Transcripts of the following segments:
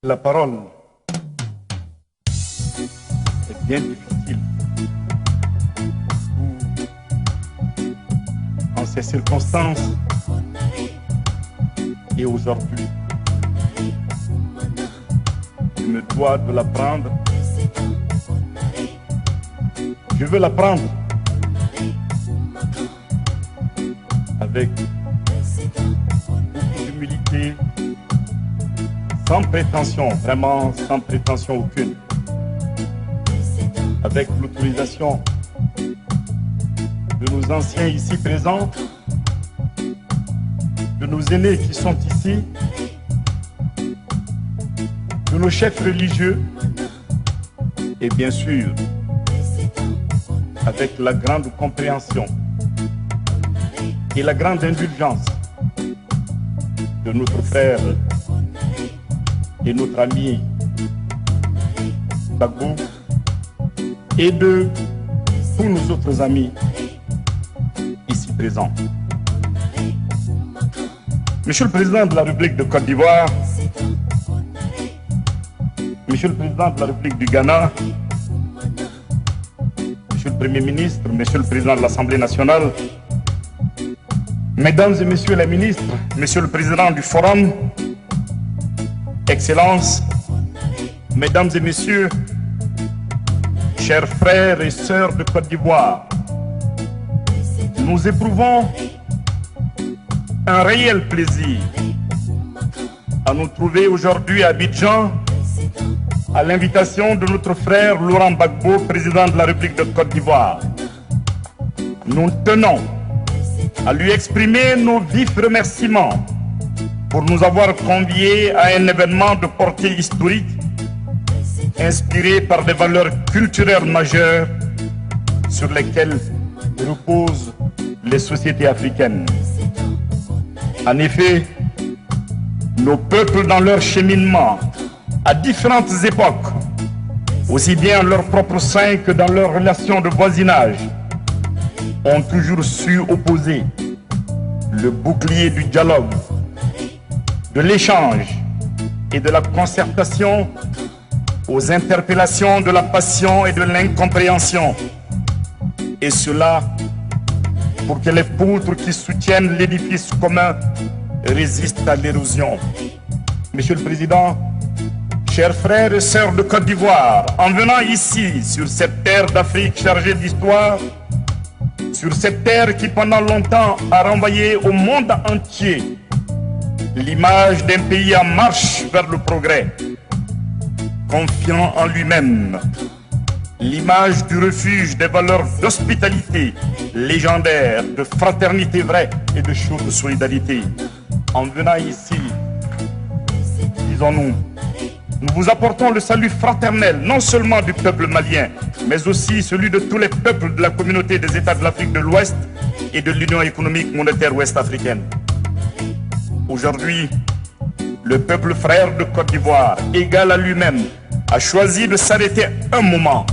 La parole est bien difficile en ces circonstances et aujourd'hui. Je me dois de la prendre. Je veux la prendre avec beaucoup d'humilité, sans prétention, vraiment sans prétention aucune, avec l'autorisation de nos anciens ici présents, de nos aînés qui sont ici, de nos chefs religieux et bien sûr avec la grande compréhension et la grande indulgence de notre frère et notre ami Gbagbo et de tous nos autres amis ici présents. Monsieur le Président de la République de Côte d'Ivoire, Monsieur le Président de la République du Ghana, Monsieur le Premier ministre, Monsieur le Président de l'Assemblée nationale, Mesdames et Messieurs les ministres, Monsieur le Président du Forum, Excellences, Mesdames et Messieurs, chers frères et sœurs de Côte d'Ivoire, nous éprouvons un réel plaisir à nous trouver aujourd'hui à Abidjan à l'invitation de notre frère Laurent Gbagbo, président de la République de Côte d'Ivoire. Nous tenons à lui exprimer nos vifs remerciements pour nous avoir conviés à un événement de portée historique inspiré par des valeurs culturelles majeures sur lesquelles reposent les sociétés africaines. En effet, nos peuples dans leur cheminement à différentes époques, aussi bien en leur propre sein que dans leurs relations de voisinage, ont toujours su opposer le bouclier du dialogue, de l'échange et de la concertation aux interpellations de la passion et de l'incompréhension. Et cela pour que les poutres qui soutiennent l'édifice commun résistent à l'érosion. Monsieur le Président, chers frères et sœurs de Côte d'Ivoire, en venant ici, sur cette terre d'Afrique chargée d'histoire, sur cette terre qui pendant longtemps a renvoyé au monde entier l'image d'un pays en marche vers le progrès, confiant en lui-même, l'image du refuge des valeurs d'hospitalité légendaire, de fraternité vraie et de chaude solidarité. En venant ici, disons-nous, nous vous apportons le salut fraternel, non seulement du peuple malien, mais aussi celui de tous les peuples de la communauté des États de l'Afrique de l'Ouest et de l'Union économique monétaire ouest-africaine. Aujourd'hui, le peuple frère de Côte d'Ivoire, égal à lui-même, a choisi de s'arrêter un moment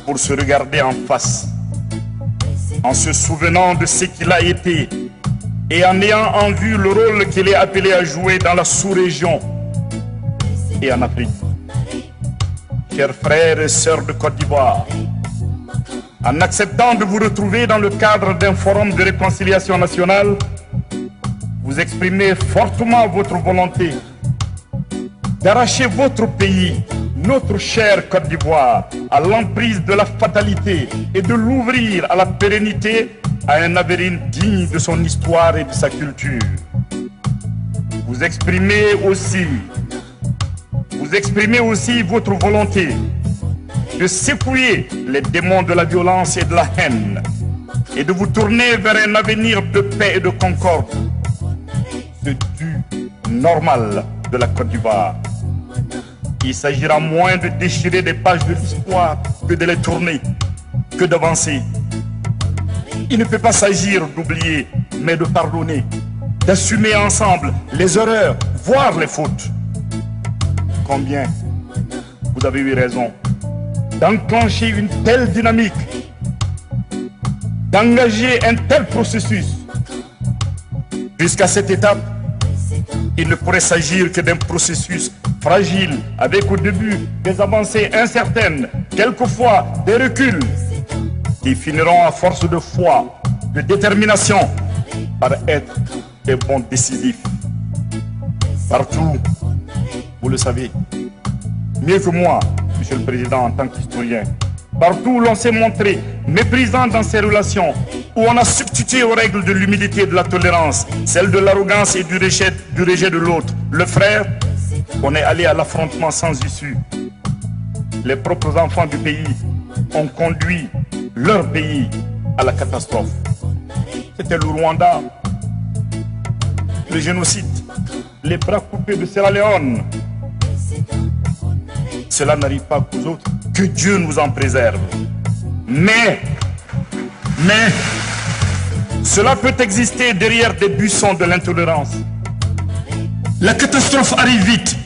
pour se regarder en face, en se souvenant de ce qu'il a été et en ayant en vue le rôle qu'il est appelé à jouer dans la sous-région et en Afrique. Chers frères et sœurs de Côte d'Ivoire, en acceptant de vous retrouver dans le cadre d'un forum de réconciliation nationale, vous exprimez fortement votre volonté d'arracher votre pays, notre chère Côte d'Ivoire, à l'emprise de la fatalité et de l'ouvrir à la pérennité, à un avenir digne de son histoire et de sa culture. Vous exprimez aussi votre volonté de secouer les démons de la violence et de la haine et de vous tourner vers un avenir de paix et de concorde. C'est du normal de la Côte d'Ivoire. Il s'agira moins de déchirer des pages de l'histoire que de les tourner, que d'avancer. Il ne peut pas s'agir d'oublier, mais de pardonner, d'assumer ensemble les erreurs, voire les fautes. Combien vous avez eu raison d'enclencher une telle dynamique, d'engager un tel processus jusqu'à cette étape il ne pourrait s'agir que d'un processus fragile, avec au début des avancées incertaines, quelquefois des reculs, qui finiront à force de foi, de détermination, par être des bons décisifs. Partout, vous le savez, mieux que moi, Monsieur le Président, en tant qu'historien, partout où l'on s'est montré méprisant dans ses relations, où on a substitué aux règles de l'humilité et de la tolérance, celle de l'arrogance et du rejet de l'autre, le frère, on est allé à l'affrontement sans issue. Les propres enfants du pays ont conduit leur pays à la catastrophe. C'était le Rwanda, le génocide, les bras coupés de Sierra Leone. Cela n'arrive pas qu'aux autres, que Dieu nous en préserve. Mais, cela peut exister derrière des buissons de l'intolérance. La catastrophe arrive vite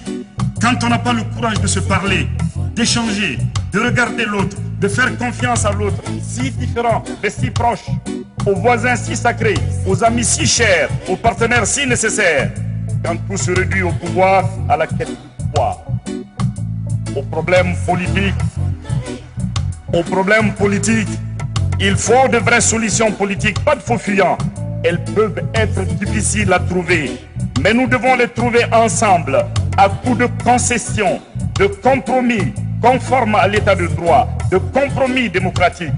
quand on n'a pas le courage de se parler, d'échanger, de regarder l'autre, de faire confiance à l'autre, si différent mais si proche, aux voisins si sacrés, aux amis si chers, aux partenaires si nécessaires, quand tout se réduit au pouvoir, à la quête du pouvoir, aux problèmes politiques, il faut de vraies solutions politiques, pas de faux fuyants. Elles peuvent être difficiles à trouver, mais nous devons les trouver ensemble, à coups de concessions, de compromis, conformes à l'état de droit, de compromis démocratiques.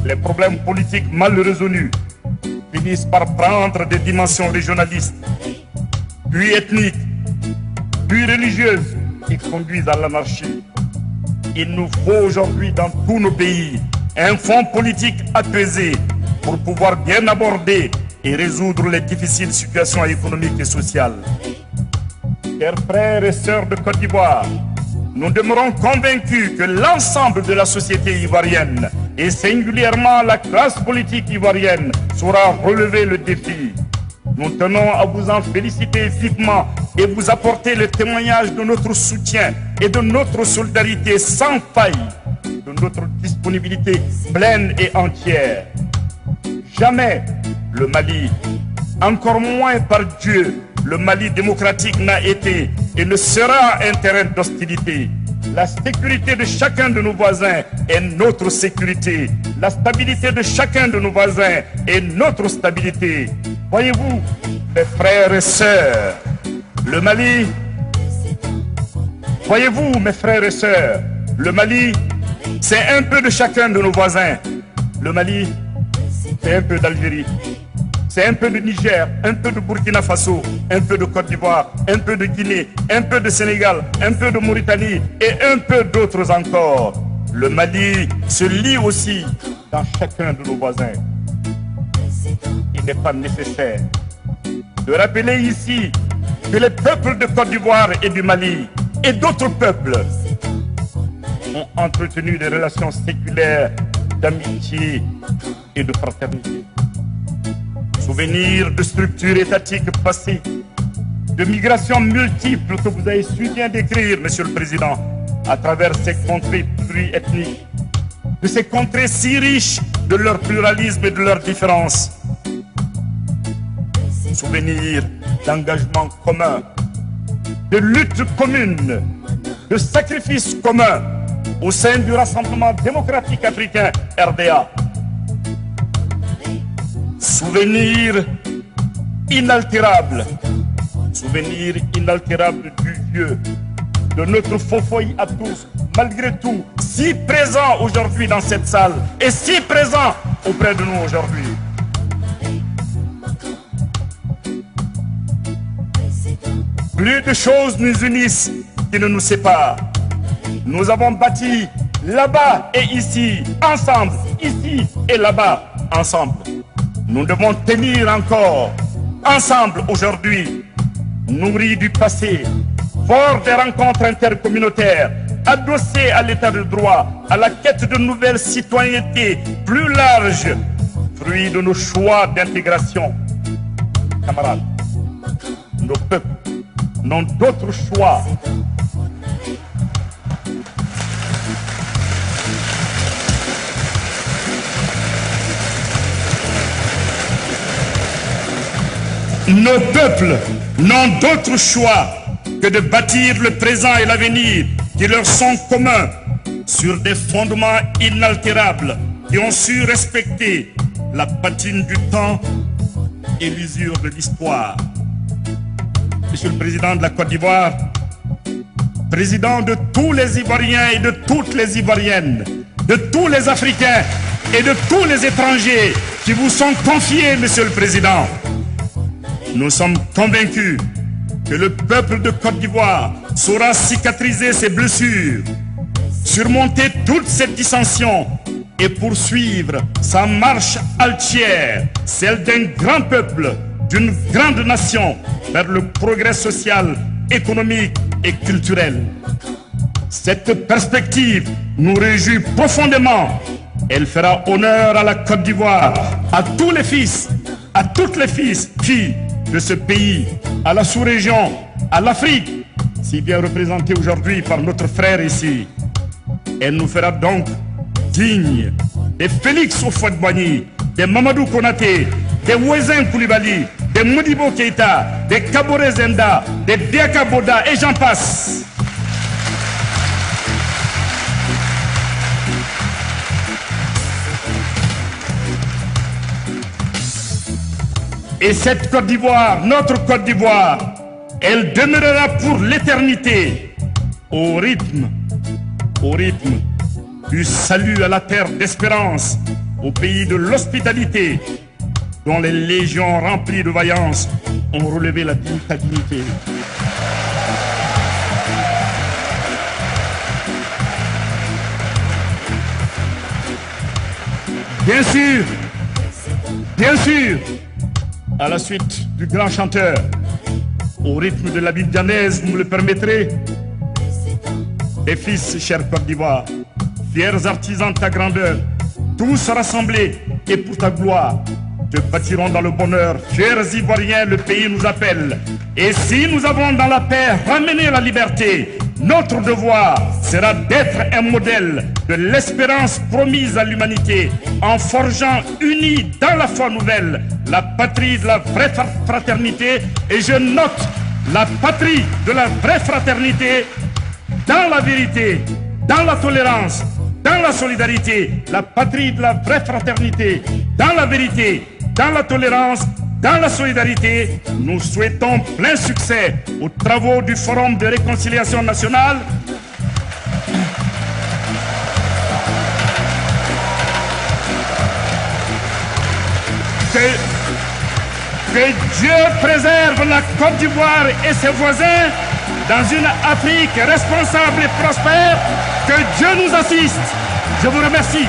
Les problèmes politiques mal résolus finissent par prendre des dimensions régionalistes, puis ethniques, puis religieuses, qui conduisent à l'anarchie. Il nous faut aujourd'hui dans tous nos pays un fonds politique apaisé pour pouvoir bien aborder et résoudre les difficiles situations économiques et sociales. Chers frères et sœurs de Côte d'Ivoire, nous demeurons convaincus que l'ensemble de la société ivoirienne, et singulièrement la classe politique ivoirienne, saura relever le défi. Nous tenons à vous en féliciter vivement et vous apporter le témoignage de notre soutien et de notre solidarité sans faille, de notre disponibilité pleine et entière. Jamais le Mali, encore moins par Dieu, le Mali démocratique n'a été et ne sera un terrain d'hostilité. La sécurité de chacun de nos voisins est notre sécurité. La stabilité de chacun de nos voisins est notre stabilité. Voyez-vous, mes frères et sœurs, le Mali, voyez-vous, mes frères et sœurs, le Mali, c'est un peu de chacun de nos voisins. Le Mali, c'est un peu d'Algérie. C'est un peu de Niger, un peu de Burkina Faso, un peu de Côte d'Ivoire, un peu de Guinée, un peu de Sénégal, un peu de Mauritanie et un peu d'autres encore. Le Mali se lie aussi dans chacun de nos voisins. Il n'est pas nécessaire de rappeler ici que les peuples de Côte d'Ivoire et du Mali et d'autres peuples ont entretenu des relations séculaires d'amitié et de fraternité. Souvenir de structures étatiques passées, de migrations multiples que vous avez su bien décrire, Monsieur le Président, à travers ces contrées pluriethniques, de ces contrées si riches de leur pluralisme et de leurs différences. Souvenir d'engagements communs, de luttes communes, de sacrifices communs au sein du Rassemblement démocratique africain, RDA. Souvenir inaltérable du vieux, de notre faux-foy à tous, malgré tout, si présent aujourd'hui dans cette salle et si présent auprès de nous aujourd'hui. Plus de choses nous unissent qui ne nous séparent. Nous avons bâti là-bas et ici, ensemble, ici et là-bas, ensemble. Nous devons tenir encore ensemble aujourd'hui, nourris du passé, forts des rencontres intercommunautaires, adossés à l'état de droit, à la quête de nouvelles citoyennetés plus larges, fruit de nos choix d'intégration. Camarades, nos peuples n'ont d'autre choix Nos peuples n'ont d'autre choix que de bâtir le présent et l'avenir qui leur sont communs sur des fondements inaltérables qui ont su respecter la patine du temps et l'usure de l'histoire. Monsieur le Président de la Côte d'Ivoire, Président de tous les Ivoiriens et de toutes les Ivoiriennes, de tous les Africains et de tous les étrangers qui vous sont confiés, Monsieur le Président, nous sommes convaincus que le peuple de Côte d'Ivoire saura cicatriser ses blessures, surmonter toutes ces dissensions et poursuivre sa marche altière, celle d'un grand peuple, d'une grande nation, vers le progrès social, économique et culturel. Cette perspective nous réjouit profondément. Elle fera honneur à la Côte d'Ivoire, à tous les fils, à toutes les filles de ce pays, à la sous-région, à l'Afrique, si bien représentée aujourd'hui par notre frère ici. Elle nous fera donc dignes des Félix Houphouët-Boigny, des Mamadou Konaté, des Ouezin Koulibaly, des Modibo Keïta, des Kabore Zenda, des Diaka Boda et j'en passe. Et cette Côte d'Ivoire, notre Côte d'Ivoire, elle demeurera pour l'éternité au rythme du salut à la terre d'espérance, au pays de l'hospitalité, dont les légions remplies de vaillance ont relevé la dignité. Bien sûr, à la suite du grand chanteur, au rythme de la Bidjanaise, vous me le permettrez, et fils, chère Côte d'Ivoire, fiers artisans de ta grandeur, tous rassemblés et pour ta gloire, te bâtirons dans le bonheur. Chers Ivoiriens, le pays nous appelle. Et si nous avons dans la paix ramené la liberté, notre devoir sera d'être un modèle de l'espérance promise à l'humanité en forgeant unis dans la foi nouvelle la patrie de la vraie fraternité. Et je note la patrie de la vraie fraternité dans la vérité, dans la tolérance, dans la solidarité, la patrie de la vraie fraternité, dans la vérité, dans la tolérance, dans la solidarité. Nous souhaitons plein succès aux travaux du Forum de réconciliation nationale. Que Dieu préserve la Côte d'Ivoire et ses voisins dans une Afrique responsable et prospère. Que Dieu nous assiste. Je vous remercie.